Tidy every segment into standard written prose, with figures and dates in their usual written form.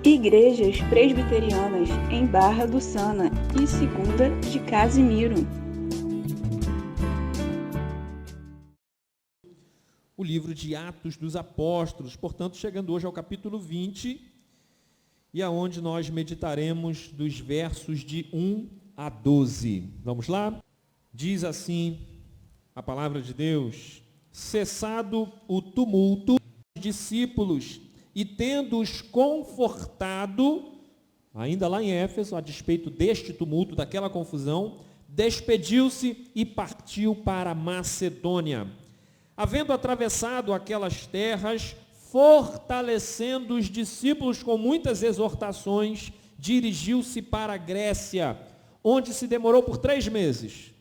Igrejas Presbiterianas em Barra do Sana e Segunda de Casimiro. O livro de Atos dos Apóstolos, portanto, chegando hoje ao capítulo 20, e aonde nós meditaremos dos versos de 1 a 12. Vamos lá? Diz assim a palavra de Deus: cessado o tumulto, os discípulos, e tendo-os confortado, ainda lá em Éfeso, a despeito deste tumulto, daquela confusão, despediu-se e partiu para Macedônia. Havendo atravessado aquelas terras, fortalecendo os discípulos com muitas exortações, dirigiu-se para a Grécia, onde se demorou por 3 meses.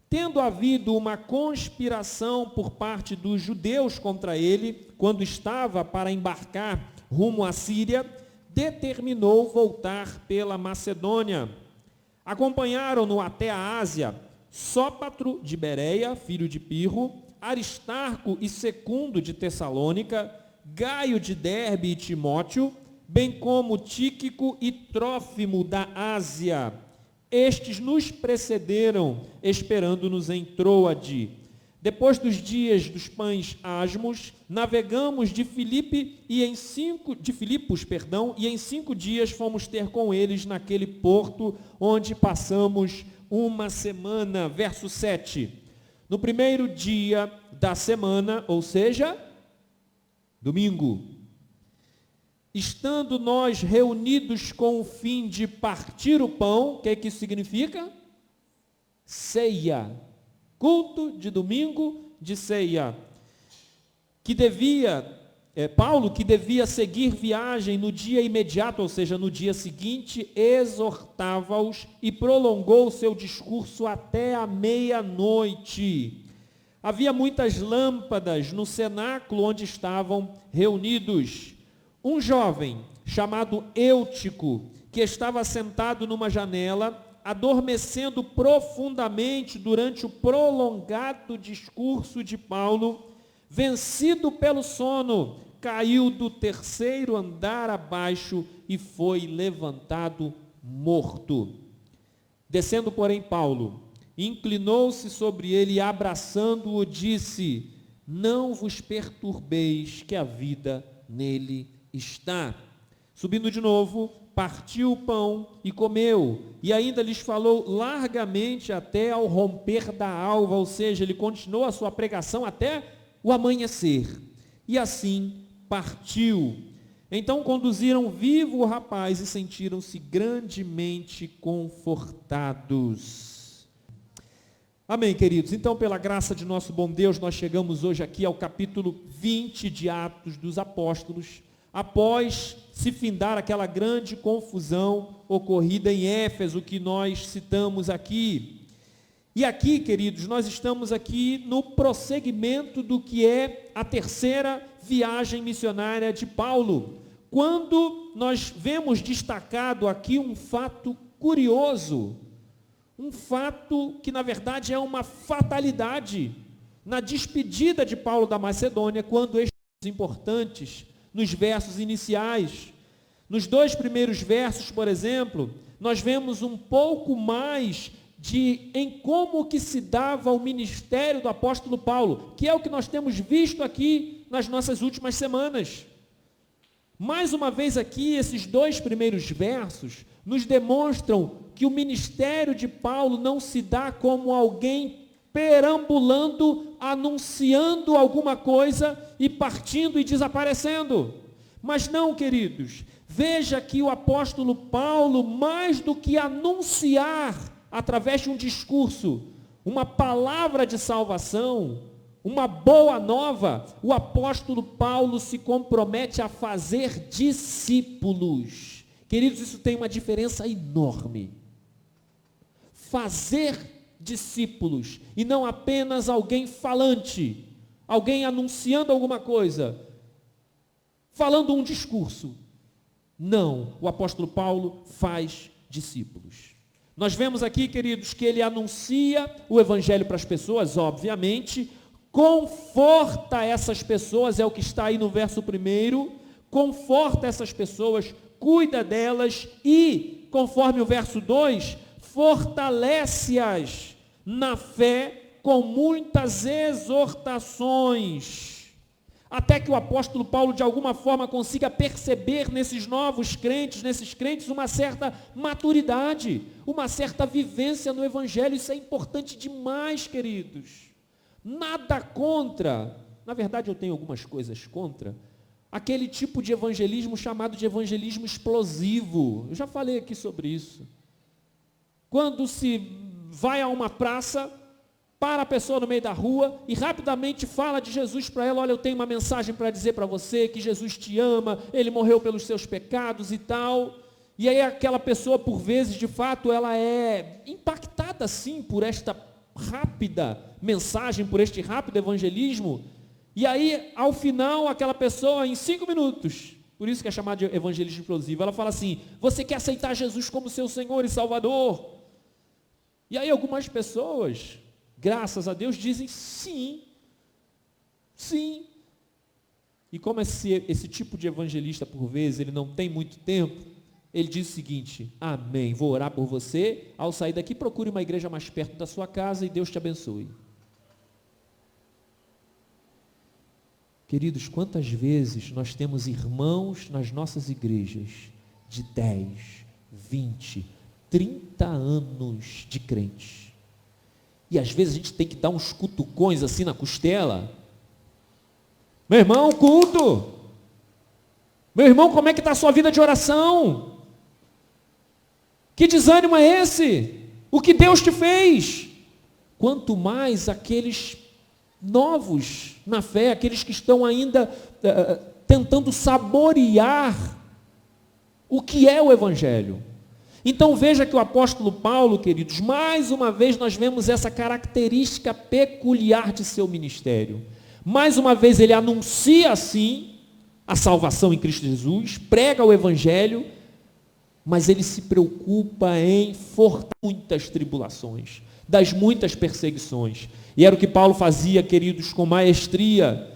Tendo havido uma conspiração por parte dos judeus contra ele, quando estava para embarcar rumo à Síria, determinou voltar pela Macedônia. Acompanharam-no até a Ásia, Sópatro de Bereia, filho de Pirro, Aristarco e Secundo de Tessalônica, Gaio de Derbe e Timóteo, bem como Tíquico e Trófimo da Ásia. Estes nos precederam, esperando-nos em Troade. Depois dos dias dos pães asmos, navegamos de Filipos, e em 5 dias fomos ter com eles naquele porto, onde passamos uma semana. Verso 7. No primeiro dia da semana, ou seja, domingo, estando nós reunidos com o fim de partir o pão, o que isso significa? Ceia. Culto de domingo de ceia. Paulo, que devia seguir viagem no dia imediato, ou seja, no dia seguinte, exortava-os e prolongou o seu discurso até a meia-noite. Havia muitas lâmpadas no cenáculo onde estavam reunidos. Um jovem chamado Eutico, que estava sentado numa janela, adormecendo profundamente durante o prolongado discurso de Paulo, vencido pelo sono, caiu do 3º andar abaixo e foi levantado morto. Descendo, porém, Paulo, inclinou-se sobre ele e, abraçando-o, disse: não vos perturbeis, que a vida nele está. Subindo de novo, partiu o pão e comeu, e ainda lhes falou largamente até ao romper da alva, ou seja, ele continuou a sua pregação até o amanhecer. E assim partiu. Então conduziram vivo o rapaz e sentiram-se grandemente confortados. Amém, queridos? Então, pela graça de nosso bom Deus, nós chegamos hoje aqui ao capítulo 20 de Atos dos Apóstolos, após se findar aquela grande confusão ocorrida em Éfeso, que nós citamos aqui. E aqui, queridos, nós estamos aqui no prosseguimento do que é a 3ª viagem missionária de Paulo, quando nós vemos destacado aqui um fato curioso, um fato que na verdade é uma fatalidade, na despedida de Paulo da Macedônia, quando estes importantes, nos versos iniciais. Nos 2 primeiros versos, por exemplo, nós vemos um pouco mais em como que se dava o ministério do apóstolo Paulo, que é o que nós temos visto aqui nas nossas últimas semanas. Mais uma vez aqui, esses 2 primeiros versos nos demonstram que o ministério de Paulo não se dá como alguém perambulando, anunciando alguma coisa e partindo e desaparecendo. Mas não, queridos, veja que o apóstolo Paulo, mais do que anunciar através de um discurso, uma palavra de salvação, uma boa nova, o apóstolo Paulo se compromete a fazer discípulos. Queridos, isso tem uma diferença enorme. Fazer discípulos, e não apenas alguém falante, alguém anunciando alguma coisa, falando um discurso. Não, o apóstolo Paulo faz discípulos. Nós vemos aqui, queridos, que ele anuncia o evangelho para as pessoas, obviamente, conforta essas pessoas, é o que está aí no verso 1, conforta essas pessoas cuida delas e, conforme o verso 2, fortalece-as na fé com muitas exortações, até que o apóstolo Paulo, de alguma forma, consiga perceber nesses novos crentes, nesses crentes, uma certa maturidade, uma certa vivência no Evangelho. Isso é importante demais, queridos. Nada contra, na verdade eu tenho algumas coisas contra, aquele tipo de evangelismo chamado de evangelismo explosivo. Eu já falei aqui sobre isso. Quando se vai a uma praça, para a pessoa no meio da rua e rapidamente fala de Jesus para ela: olha, eu tenho uma mensagem para dizer para você, que Jesus te ama, Ele morreu pelos seus pecados e tal. E aí aquela pessoa, por vezes, de fato, ela é impactada sim por esta rápida mensagem, por este rápido evangelismo. E aí, ao final, aquela pessoa, em 5 minutos, por isso que é chamado de evangelismo explosivo, ela fala assim: você quer aceitar Jesus como seu Senhor e Salvador? E aí algumas pessoas, graças a Deus, dizem sim, sim. E como esse tipo de evangelista, por vezes, ele não tem muito tempo, ele diz o seguinte: amém, vou orar por você, ao sair daqui procure uma igreja mais perto da sua casa e Deus te abençoe. Queridos, quantas vezes nós temos irmãos nas nossas igrejas de 10, 20, 30 anos de crente, e às vezes a gente tem que dar uns cutucões assim na costela. Meu irmão, culto. Meu irmão, como é que está a sua vida de oração? Que desânimo é esse? O que Deus te fez? Quanto mais aqueles novos na fé, aqueles que estão ainda tentando saborear o que é o Evangelho. Então veja que o apóstolo Paulo, queridos, mais uma vez nós vemos essa característica peculiar de seu ministério. Mais uma vez ele anuncia assim a salvação em Cristo Jesus, prega o Evangelho, mas ele se preocupa em fortalecer muitas tribulações, das muitas perseguições. E era o que Paulo fazia, queridos, com maestria,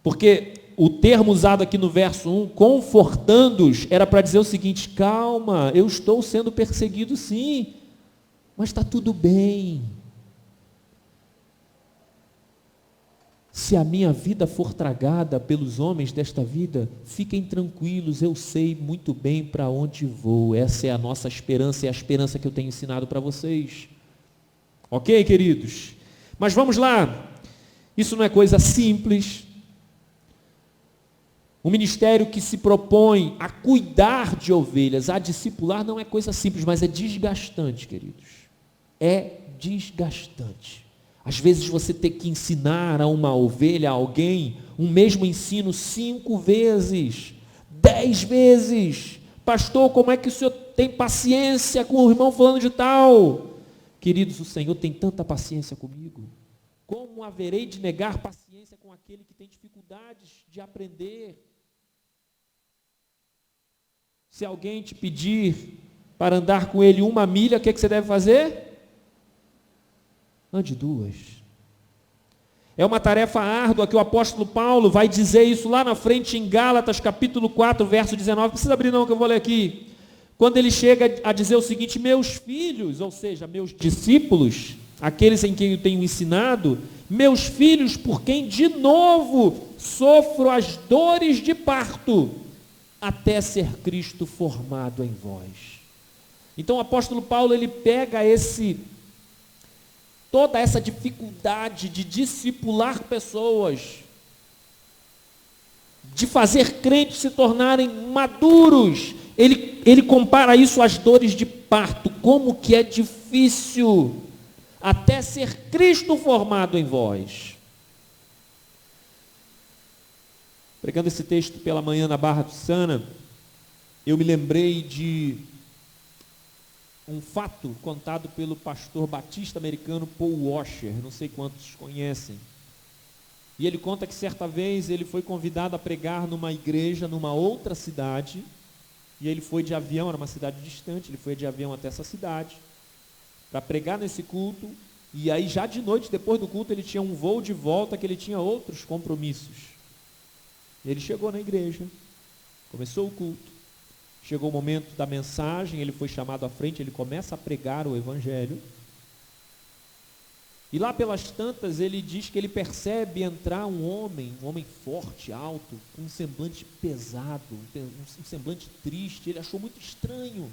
porque o termo usado aqui no verso 1, confortando-os, era para dizer o seguinte: calma, eu estou sendo perseguido sim, mas está tudo bem. Se a minha vida for tragada pelos homens desta vida, fiquem tranquilos, eu sei muito bem para onde vou. Essa é a nossa esperança, é a esperança que eu tenho ensinado para vocês. Ok, queridos? Mas vamos lá, isso não é coisa simples. Um ministério que se propõe a cuidar de ovelhas, a discipular, não é coisa simples, mas é desgastante, queridos. É desgastante. Às vezes você tem que ensinar a uma ovelha, a alguém, um mesmo ensino 5 vezes, 10 vezes. Pastor, como é que o senhor tem paciência com o irmão fulano de tal? Queridos, o Senhor tem tanta paciência comigo. Como haverei de negar paciência com aquele que tem dificuldades de aprender? Se alguém te pedir para andar com ele 1 milha, o que você deve fazer? Ande 2. É uma tarefa árdua que o apóstolo Paulo vai dizer isso lá na frente em Gálatas, capítulo 4, verso 19. Não precisa abrir não, que eu vou ler aqui. Quando ele chega a dizer o seguinte: meus filhos, ou seja, meus discípulos, aqueles em quem eu tenho ensinado, meus filhos, por quem de novo sofro as dores de parto, até ser Cristo formado em vós. Então o apóstolo Paulo, ele pega toda essa dificuldade de discipular pessoas, de fazer crentes se tornarem maduros, ele compara isso às dores de parto, como que é difícil, até ser Cristo formado em vós. Pregando esse texto pela manhã na Barra do Sana, eu me lembrei de um fato contado pelo pastor batista americano Paul Washer, não sei quantos conhecem. E ele conta que certa vez ele foi convidado a pregar numa igreja, numa outra cidade, e ele foi de avião, era uma cidade distante, ele foi de avião até essa cidade, para pregar nesse culto, e aí já de noite, depois do culto, ele tinha um voo de volta, que ele tinha outros compromissos. Ele chegou na igreja, começou o culto, Chegou o momento da mensagem, ele foi chamado à frente, ele começa a pregar o evangelho. E lá pelas tantas ele diz que ele percebe entrar um homem forte, alto, com um semblante pesado, um semblante triste. Ele achou muito estranho.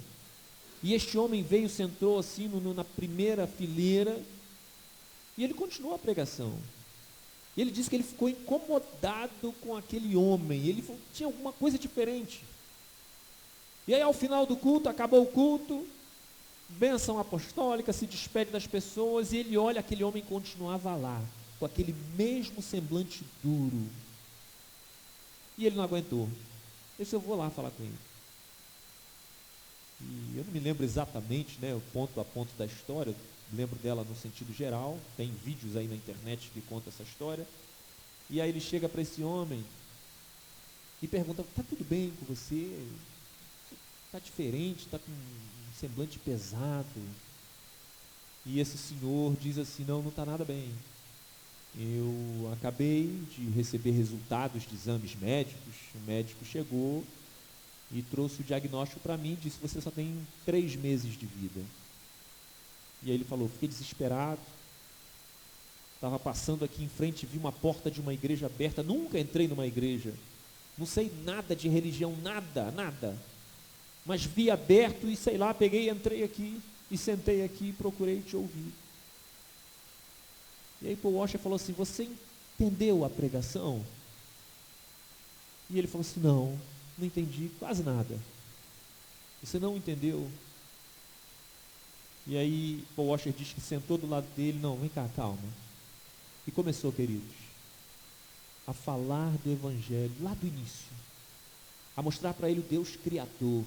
E este homem veio, sentou assim na primeira fileira, e ele continuou a pregação. E ele disse que ele ficou incomodado com aquele homem, ele tinha alguma coisa diferente. E aí ao final do culto, acabou o culto, bênção apostólica, se despede das pessoas, e ele olha, aquele homem continuava lá, com aquele mesmo semblante duro. E ele não aguentou. Ele disse, eu vou lá falar com ele. E eu não me lembro exatamente, o ponto a ponto da história, lembro dela no sentido geral, tem vídeos aí na internet que contam essa história. E aí ele chega para esse homem e pergunta, está tudo bem com você? Está diferente, está com um semblante pesado. E esse senhor diz assim, não está nada bem. Eu acabei de receber resultados de exames médicos, o médico chegou e trouxe o diagnóstico para mim, disse, você só tem 3 meses de vida. E aí ele falou, fiquei desesperado, estava passando aqui em frente, vi uma porta de uma igreja aberta, nunca entrei numa igreja, não sei nada de religião, nada, mas vi aberto e sei lá, peguei, entrei aqui e sentei aqui e procurei te ouvir. E aí Paul Washer falou assim, você entendeu a pregação? E ele falou assim, não entendi quase nada. Você não entendeu? E aí Paul Washer diz que sentou do lado dele, não, vem cá, calma. E começou, queridos, a falar do evangelho, lá do início, a mostrar para ele o Deus Criador,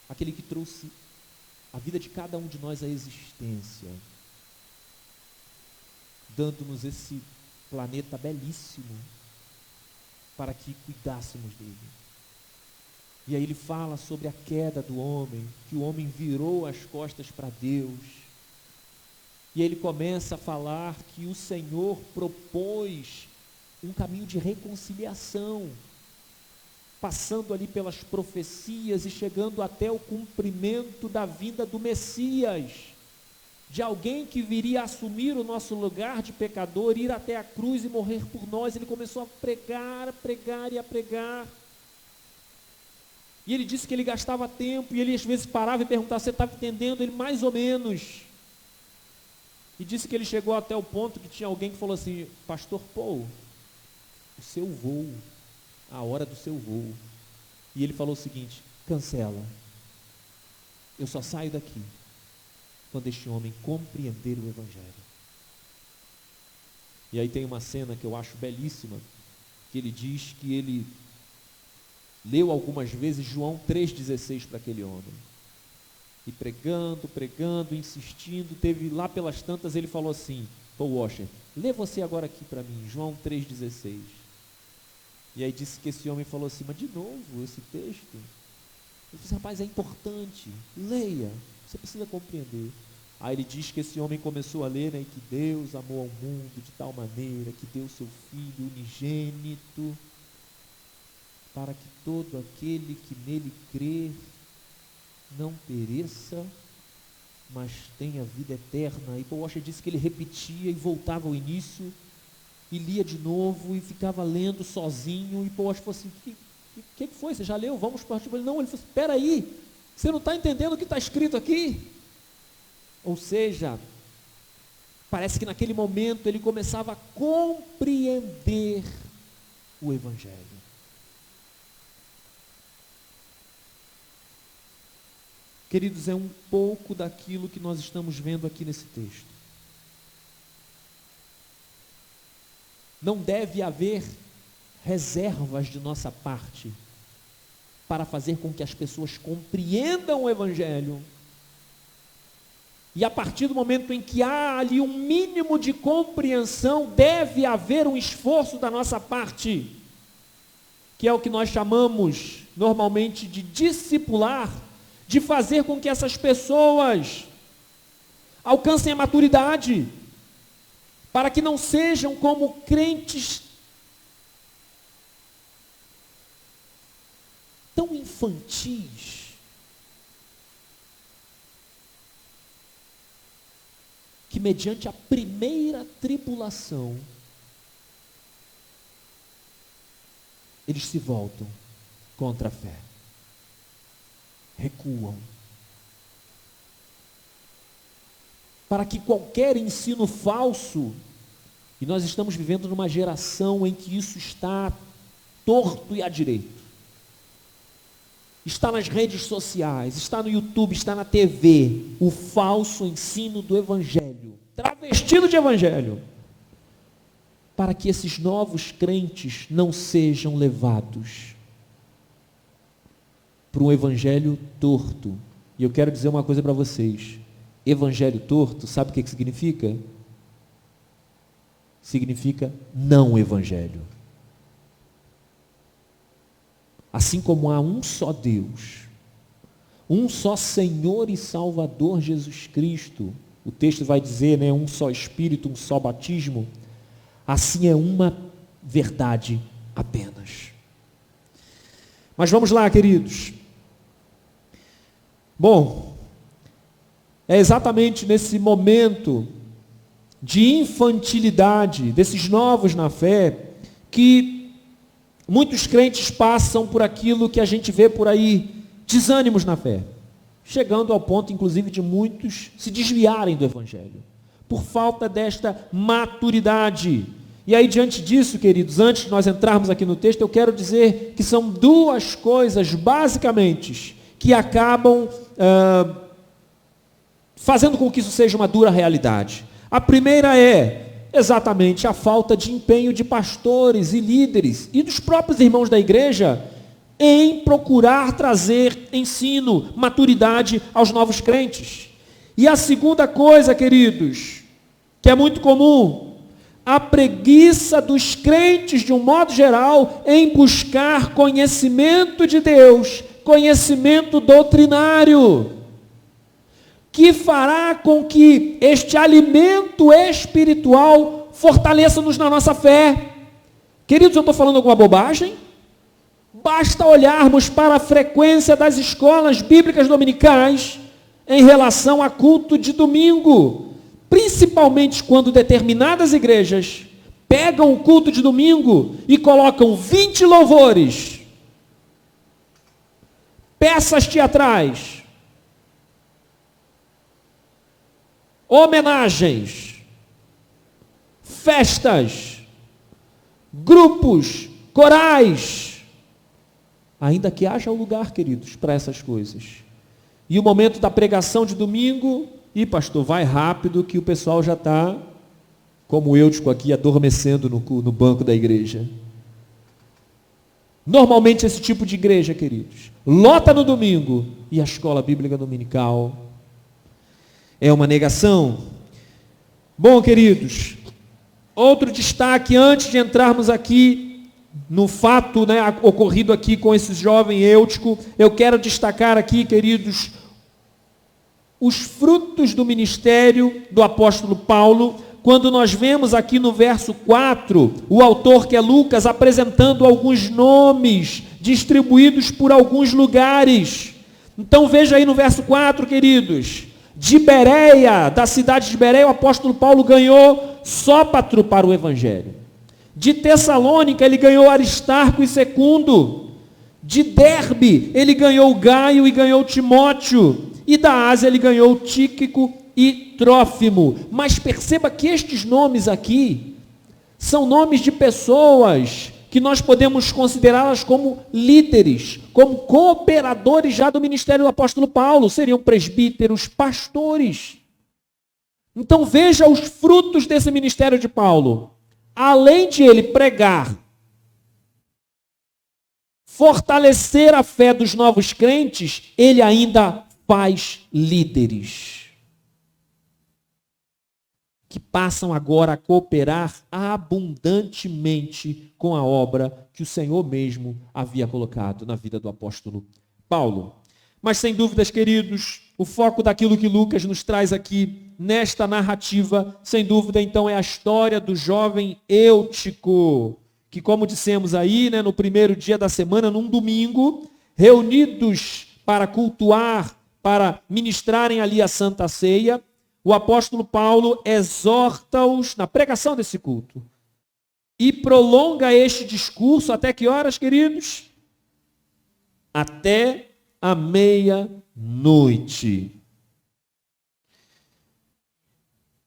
aquele que trouxe a vida de cada um de nós à existência, dando-nos esse planeta belíssimo, para que cuidássemos dele. E aí ele fala sobre a queda do homem, que o homem virou as costas para Deus. E aí ele começa a falar que o Senhor propôs um caminho de reconciliação, passando ali pelas profecias e chegando até o cumprimento da vinda do Messias, de alguém que viria assumir o nosso lugar de pecador, ir até a cruz e morrer por nós. Ele começou a pregar e a pregar. E ele disse que ele gastava tempo, e ele às vezes parava e perguntava, você está entendendo? Ele, mais ou menos. E disse que ele chegou até o ponto que tinha alguém que falou assim, pastor Paul, o seu voo, a hora do seu voo. E ele falou o seguinte, cancela, eu só saio daqui quando este homem compreender o evangelho. E aí tem uma cena que eu acho belíssima, que ele diz que ele leu algumas vezes João 3,16 para aquele homem, e pregando, insistindo, teve lá pelas tantas, ele falou assim, Paul Washer, lê você agora aqui para mim, João 3,16, e aí disse que esse homem falou assim, mas de novo esse texto? Ele disse, rapaz, é importante, leia, você precisa compreender. Aí ele diz que esse homem começou a ler, e que Deus amou ao mundo de tal maneira, que deu seu Filho unigênito, para que todo aquele que nele crer não pereça, mas tenha vida eterna. E Paul Washer disse que ele repetia e voltava ao início, e lia de novo, e ficava lendo sozinho, e Paul Washer falou assim, o que foi? Você já leu? Vamos partir. Ele falou, espera aí, você não está entendendo o que está escrito aqui? Ou seja, parece que naquele momento ele começava a compreender o evangelho. Queridos, é um pouco daquilo que nós estamos vendo aqui nesse texto. Não deve haver reservas de nossa parte para fazer com que as pessoas compreendam o evangelho. E a partir do momento em que há ali um mínimo de compreensão, deve haver um esforço da nossa parte, que é o que nós chamamos normalmente de discipular, de fazer com que essas pessoas alcancem a maturidade, para que não sejam como crentes infantis, que mediante a primeira tribulação, eles se voltam contra a fé, recuam, para que qualquer ensino falso, e nós estamos vivendo numa geração em que isso está torto e à direita, está nas redes sociais, está no YouTube, está na TV, o falso ensino do Evangelho, travestido de Evangelho, para que esses novos crentes não sejam levados para um Evangelho torto. E eu quero dizer uma coisa para vocês, Evangelho torto, sabe o que significa? Significa não Evangelho. Assim como há um só Deus, um só Senhor e Salvador Jesus Cristo, o texto vai dizer, né, um só Espírito, um só batismo, assim é uma verdade apenas. Mas vamos lá, queridos. Bom, é exatamente nesse momento de infantilidade, desses novos na fé, que muitos crentes passam por aquilo que a gente vê por aí, desânimos na fé, chegando ao ponto, inclusive, de muitos se desviarem do Evangelho, por falta desta maturidade. E aí, diante disso, queridos, antes de nós entrarmos aqui no texto, eu quero dizer que são duas coisas, basicamente, que acabam fazendo com que isso seja uma dura realidade. A primeira é exatamente a falta de empenho de pastores e líderes e dos próprios irmãos da igreja em procurar trazer ensino, maturidade aos novos crentes. E a segunda coisa, queridos, que é muito comum, a preguiça dos crentes, de um modo geral, em buscar conhecimento de Deus, conhecimento doutrinário, que fará com que este alimento espiritual fortaleça-nos na nossa fé. Queridos, eu estou falando alguma bobagem? Basta olharmos para a frequência das escolas bíblicas dominicais em relação a culto de domingo, principalmente quando determinadas igrejas pegam o culto de domingo e colocam 20 louvores, peças teatrais, homenagens, festas, grupos, corais, ainda que haja lugar, queridos, para essas coisas. E o momento da pregação de domingo, pastor, vai rápido que o pessoal já está, como Eutico aqui, adormecendo no banco da igreja. Normalmente esse tipo de igreja, queridos, lota no domingo, e a escola bíblica dominical é uma negação. Bom, queridos, outro destaque antes de entrarmos aqui no fato, né, ocorrido aqui com esse jovem Eutico, eu quero destacar aqui, queridos, os frutos do ministério do apóstolo Paulo, quando nós vemos aqui no verso 4, o autor, que é Lucas, apresentando alguns nomes distribuídos por alguns lugares. Então veja aí no verso 4, queridos, de Bereia, da cidade de Bereia, o apóstolo Paulo ganhou Sópatro para o Evangelho. De Tessalônica, ele ganhou Aristarco e Secundo. De Derbe, ele ganhou Gaio e ganhou Timóteo. E da Ásia, ele ganhou Tíquico e Trófimo. Mas perceba que estes nomes aqui são nomes de pessoas que nós podemos considerá-las como líderes, como cooperadores já do ministério do apóstolo Paulo, seriam presbíteros, pastores. Então veja os frutos desse ministério de Paulo. Além de ele pregar, fortalecer a fé dos novos crentes, ele ainda faz líderes, que passam agora a cooperar abundantemente com a obra que o Senhor mesmo havia colocado na vida do apóstolo Paulo. Mas sem dúvidas, queridos, o foco daquilo que Lucas nos traz aqui nesta narrativa, sem dúvida, então, é a história do jovem Eutico, que, como dissemos aí, né, no primeiro dia da semana, num domingo, reunidos para cultuar, para ministrarem ali a Santa Ceia, o apóstolo Paulo exorta-os na pregação desse culto. E prolonga este discurso até que horas, queridos? Até a meia-noite.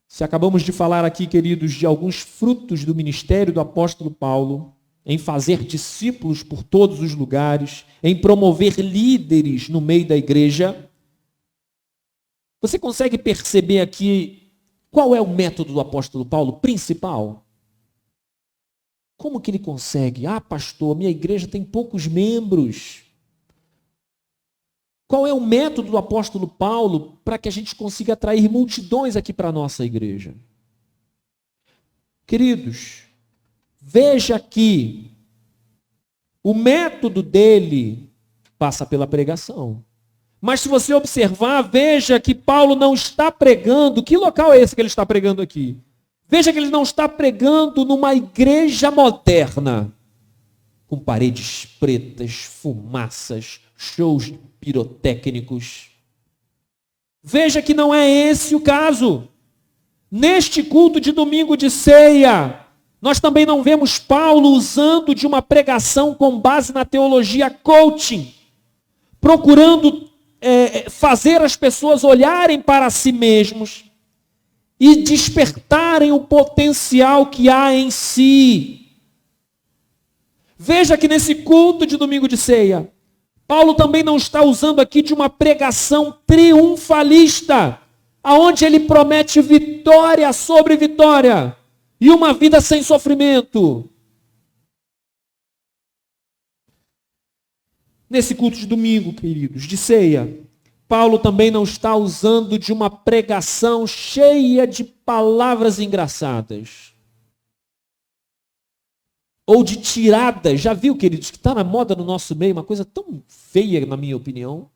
Se acabamos de falar aqui, queridos, de alguns frutos do ministério do apóstolo Paulo, em fazer discípulos por todos os lugares, em promover líderes no meio da igreja, você consegue perceber aqui qual é o método do apóstolo Paulo principal? Como que ele consegue? Ah, pastor, minha igreja tem poucos membros. Qual é o método do apóstolo Paulo para que a gente consiga atrair multidões aqui para a nossa igreja? Queridos, veja que o método dele passa pela pregação. Mas se você observar, veja que Paulo não está pregando. Que local é esse que ele está pregando aqui? Veja que ele não está pregando numa igreja moderna, com paredes pretas, fumaças, shows pirotécnicos. Veja que não é esse o caso. Neste culto de domingo de ceia, nós também não vemos Paulo usando de uma pregação com base na teologia coaching, procurando fazer as pessoas olharem para si mesmos e despertarem o potencial que há em si. Veja que nesse culto de domingo de ceia, Paulo também não está usando aqui de uma pregação triunfalista, aonde ele promete vitória sobre vitória e uma vida sem sofrimento. Nesse culto de domingo, queridos, de ceia, Paulo também não está usando de uma pregação cheia de palavras engraçadas. Ou de tiradas. Já viu, queridos, que está na moda no nosso meio, uma coisa tão feia, na minha opinião.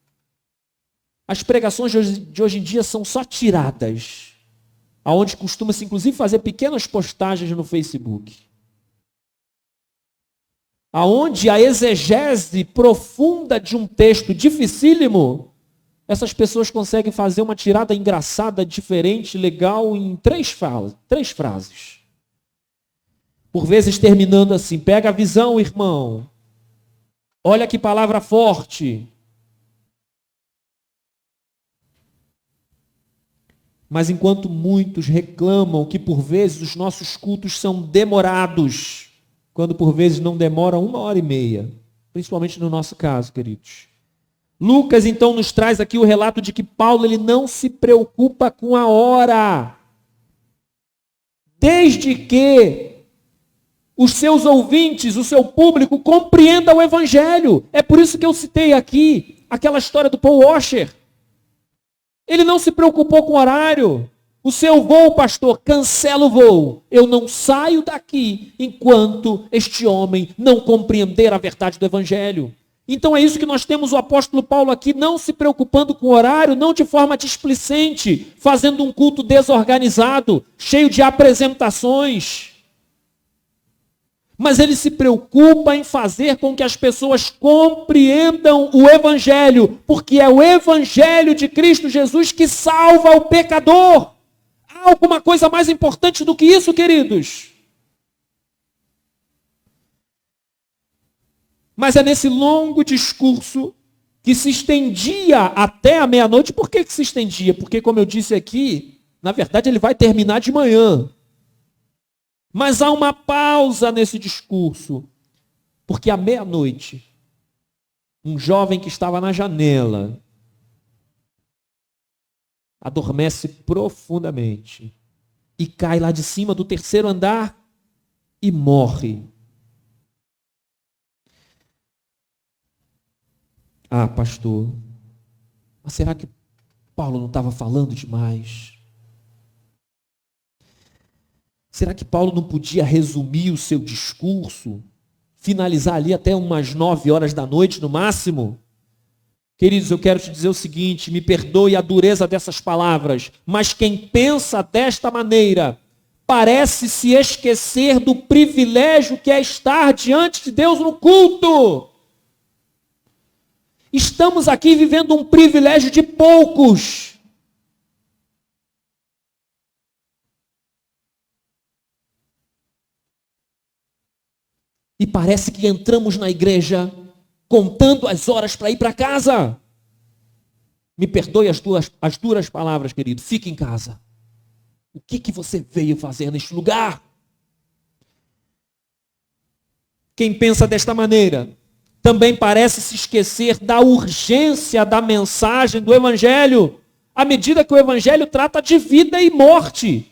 As pregações de hoje em dia são só tiradas, aonde costuma-se, inclusive, fazer pequenas postagens no Facebook. Aonde a exegese profunda de um texto dificílimo, essas pessoas conseguem fazer uma tirada engraçada, diferente, legal, em três frases. Por vezes terminando assim: pega a visão, irmão. Olha que palavra forte. Mas enquanto muitos reclamam que por vezes os nossos cultos são demorados, quando por vezes não demora 1h30, principalmente no nosso caso, queridos. Lucas então nos traz aqui o relato de que Paulo ele não se preocupa com a hora, desde que os seus ouvintes, o seu público compreenda o evangelho. É por isso que eu citei aqui aquela história do Paul Washer. Ele não se preocupou com o horário. O seu voo, pastor, cancela o voo. Eu não saio daqui enquanto este homem não compreender a verdade do evangelho. Então é isso que nós temos o apóstolo Paulo aqui, não se preocupando com o horário, não de forma displicente, fazendo um culto desorganizado, cheio de apresentações. Mas ele se preocupa em fazer com que as pessoas compreendam o evangelho, porque é o evangelho de Cristo Jesus que salva o pecador. Há alguma coisa mais importante do que isso, queridos? Mas é nesse longo discurso que se estendia até a meia-noite. Por que se estendia? Porque, como eu disse aqui, na verdade ele vai terminar de manhã. Mas há uma pausa nesse discurso, porque à meia-noite, um jovem que estava na janela adormece profundamente e cai lá de cima do terceiro andar e morre. Ah, pastor, mas será que Paulo não estava falando demais? Será que Paulo não podia resumir o seu discurso, finalizar ali até umas 9h da noite no máximo? Queridos, eu quero te dizer o seguinte, me perdoe a dureza dessas palavras, mas quem pensa desta maneira parece se esquecer do privilégio que é estar diante de Deus no culto. Estamos aqui vivendo um privilégio de poucos. E parece que entramos na igreja contando as horas para ir para casa. Me perdoe as duras palavras, querido. Fique em casa. O que você veio fazer neste lugar? Quem pensa desta maneira também parece se esquecer da urgência da mensagem do Evangelho, à medida que o Evangelho trata de vida e morte.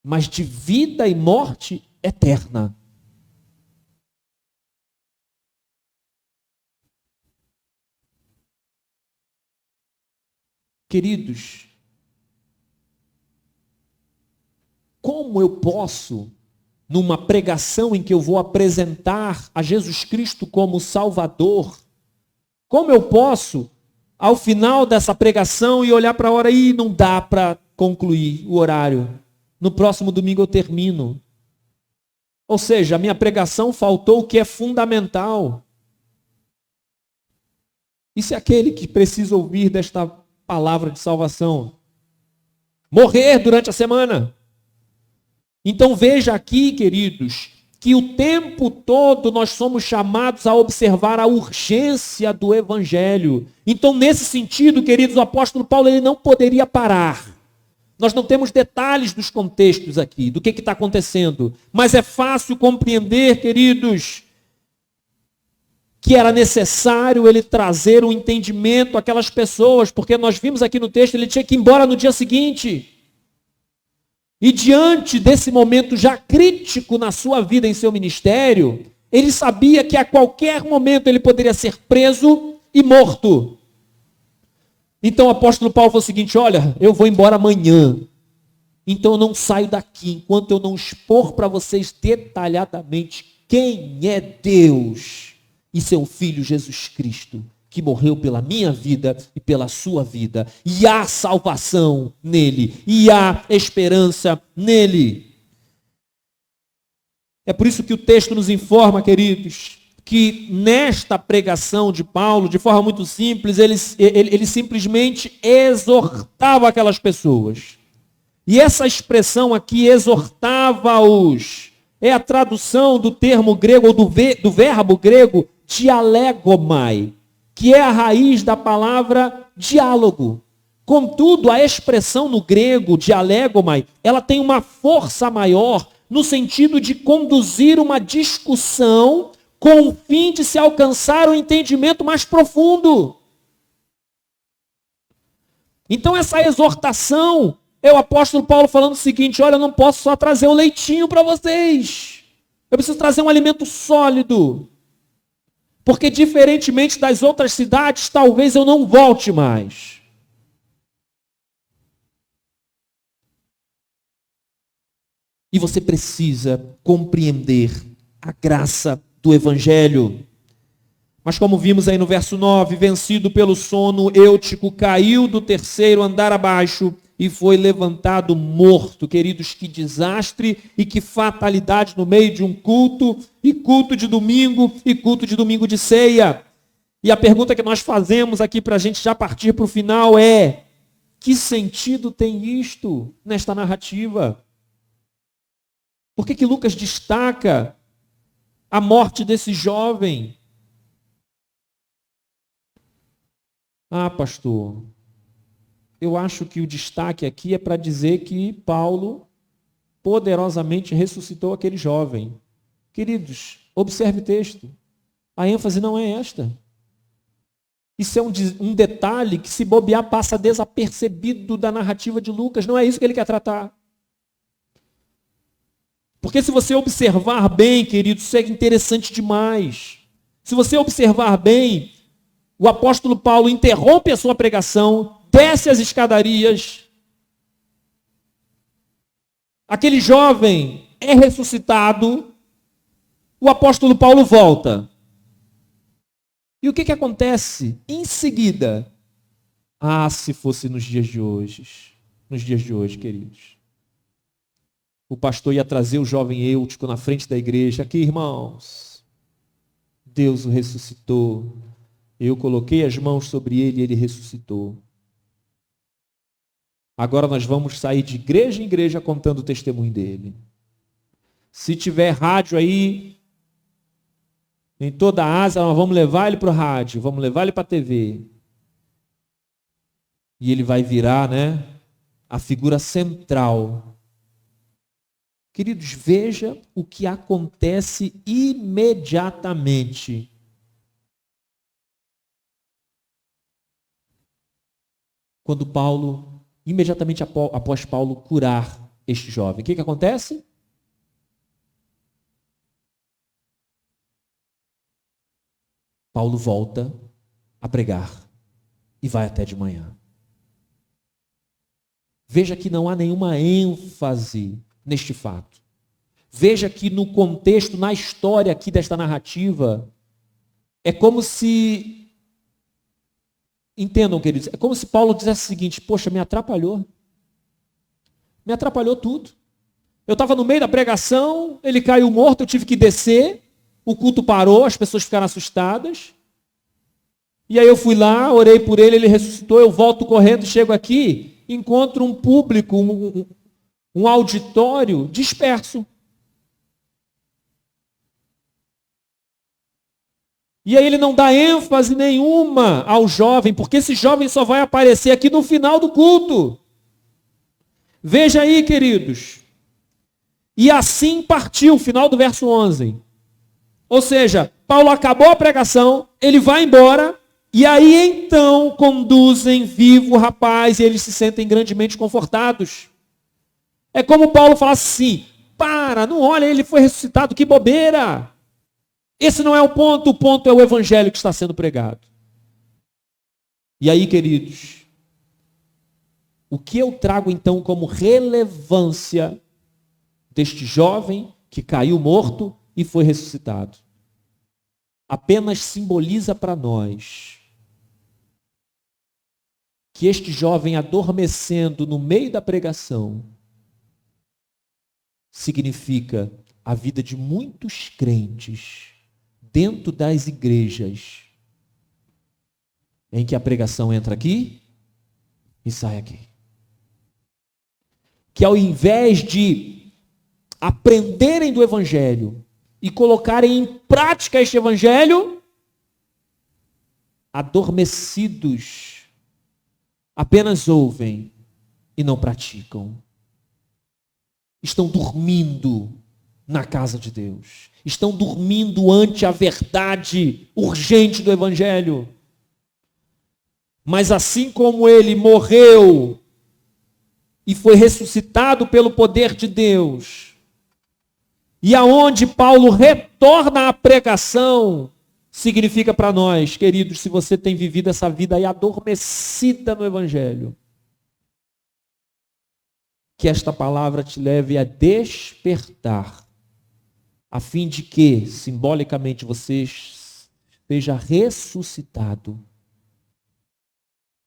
Mas de vida e morte eterna. Queridos, como eu posso, numa pregação em que eu vou apresentar a Jesus Cristo como Salvador, como eu posso, ao final dessa pregação, e olhar para a hora e não dá para concluir o horário. No próximo domingo eu termino. Ou seja, a minha pregação faltou o que é fundamental. E se aquele que precisa ouvir desta palavra de salvação morrer durante a semana? Então veja aqui, queridos, que o tempo todo nós somos chamados a observar a urgência do Evangelho. Então, nesse sentido, queridos, o apóstolo Paulo ele não poderia parar. Nós não temos detalhes dos contextos aqui, do que está acontecendo. Mas é fácil compreender, queridos, que era necessário ele trazer um entendimento àquelas pessoas, porque nós vimos aqui no texto, ele tinha que ir embora no dia seguinte. E diante desse momento já crítico na sua vida, em seu ministério, ele sabia que a qualquer momento ele poderia ser preso e morto. Então o apóstolo Paulo falou o seguinte: olha, eu vou embora amanhã. Então eu não saio daqui enquanto eu não expor para vocês detalhadamente quem é Deus e seu Filho Jesus Cristo, que morreu pela minha vida e pela sua vida. E há salvação nele, e há esperança nele. É por isso que o texto nos informa, queridos, que nesta pregação de Paulo, de forma muito simples, ele simplesmente exortava aquelas pessoas. E essa expressão aqui, exortava-os, é a tradução do termo grego, ou do verbo grego, dialegomai, que é a raiz da palavra diálogo. Contudo, a expressão no grego, dialegomai, ela tem uma força maior no sentido de conduzir uma discussão com o fim de se alcançar um entendimento mais profundo. Então essa exortação é o apóstolo Paulo falando o seguinte: olha, eu não posso só trazer o leitinho para vocês. Eu preciso trazer um alimento sólido. Porque diferentemente das outras cidades, talvez eu não volte mais. E você precisa compreender a graça do Evangelho. Mas como vimos aí no verso 9, vencido pelo sono, Eutico caiu do terceiro andar abaixo e foi levantado morto. Queridos, que desastre e que fatalidade no meio de um culto, e culto de domingo, e culto de domingo de ceia. E a pergunta que nós fazemos aqui para a gente já partir para o final é: que sentido tem isto nesta narrativa? Por que Lucas destaca a morte desse jovem? Ah, pastor, eu acho que o destaque aqui é para dizer que Paulo poderosamente ressuscitou aquele jovem. Queridos, observe o texto. A ênfase não é esta. Isso é um detalhe que, se bobear, passa desapercebido da narrativa de Lucas. Não é isso que ele quer tratar. Porque se você observar bem, queridos, isso é interessante demais. Se você observar bem, o apóstolo Paulo interrompe a sua pregação, desce as escadarias. Aquele jovem é ressuscitado. O apóstolo Paulo volta. E o que acontece em seguida? Ah, se fosse nos dias de hoje, queridos. O pastor ia trazer o jovem Eutico na frente da igreja. Aqui, irmãos, Deus o ressuscitou. Eu coloquei as mãos sobre ele e ele ressuscitou. Agora nós vamos sair de igreja em igreja contando o testemunho dele. Se tiver rádio aí, em toda a Ásia, nós vamos levar ele para o rádio, vamos levar ele para a TV. E ele vai virar, a figura central. Queridos, veja o que acontece imediatamente. Quando Paulo, imediatamente após Paulo curar este jovem, o que acontece? Paulo volta a pregar e vai até de manhã. Veja que não há nenhuma ênfase neste fato. Veja que no contexto, na história aqui desta narrativa, é como se, entendam, queridos, é como se Paulo dissesse o seguinte: poxa, me atrapalhou tudo. Eu estava no meio da pregação, ele caiu morto, eu tive que descer, o culto parou, as pessoas ficaram assustadas, e aí eu fui lá, orei por ele, ele ressuscitou, eu volto correndo, chego aqui, encontro um público, um auditório disperso. E aí ele não dá ênfase nenhuma ao jovem, porque esse jovem só vai aparecer aqui no final do culto. Veja aí, queridos. E assim partiu, final do verso 11. Ou seja, Paulo acabou a pregação, ele vai embora, e aí então conduzem vivo o rapaz e eles se sentem grandemente confortados. É como Paulo fala assim: não olha, ele foi ressuscitado, que bobeira. Esse não é o ponto é o evangelho que está sendo pregado. E aí, queridos, o que eu trago então como relevância deste jovem que caiu morto e foi ressuscitado? Apenas simboliza para nós que este jovem adormecendo no meio da pregação significa a vida de muitos crentes dentro das igrejas em que a pregação entra aqui e sai aqui. Que ao invés de aprenderem do evangelho e colocarem em prática este evangelho, adormecidos, apenas ouvem e não praticam. Estão dormindo na casa de Deus. Estão dormindo ante a verdade urgente do evangelho. Mas assim como ele morreu e foi ressuscitado pelo poder de Deus, e aonde Paulo retorna à pregação, significa para nós, queridos, se você tem vivido essa vida aí adormecida no evangelho, que esta palavra te leve a despertar, a fim de que, simbolicamente, você seja ressuscitado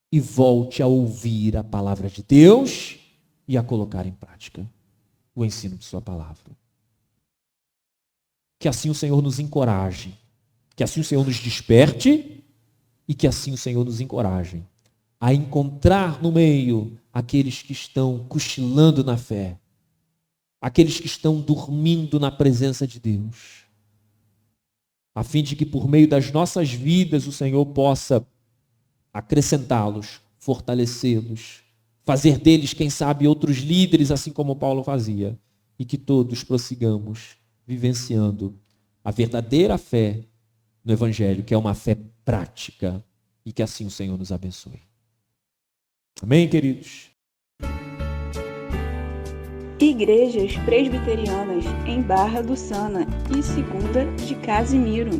e volte a ouvir a palavra de Deus e a colocar em prática o ensino de sua palavra. Que assim o Senhor nos encoraje, que assim o Senhor nos desperte e que assim o Senhor nos encoraje a encontrar no meio aqueles que estão cochilando na fé, aqueles que estão dormindo na presença de Deus, a fim de que por meio das nossas vidas o Senhor possa acrescentá-los, fortalecê-los, fazer deles, quem sabe, outros líderes, assim como Paulo fazia, e que todos prossigamos vivenciando a verdadeira fé no Evangelho, que é uma fé prática, e que assim o Senhor nos abençoe. Amém, queridos? Igrejas Presbiterianas em Barra do Sana e Segunda de Casimiro.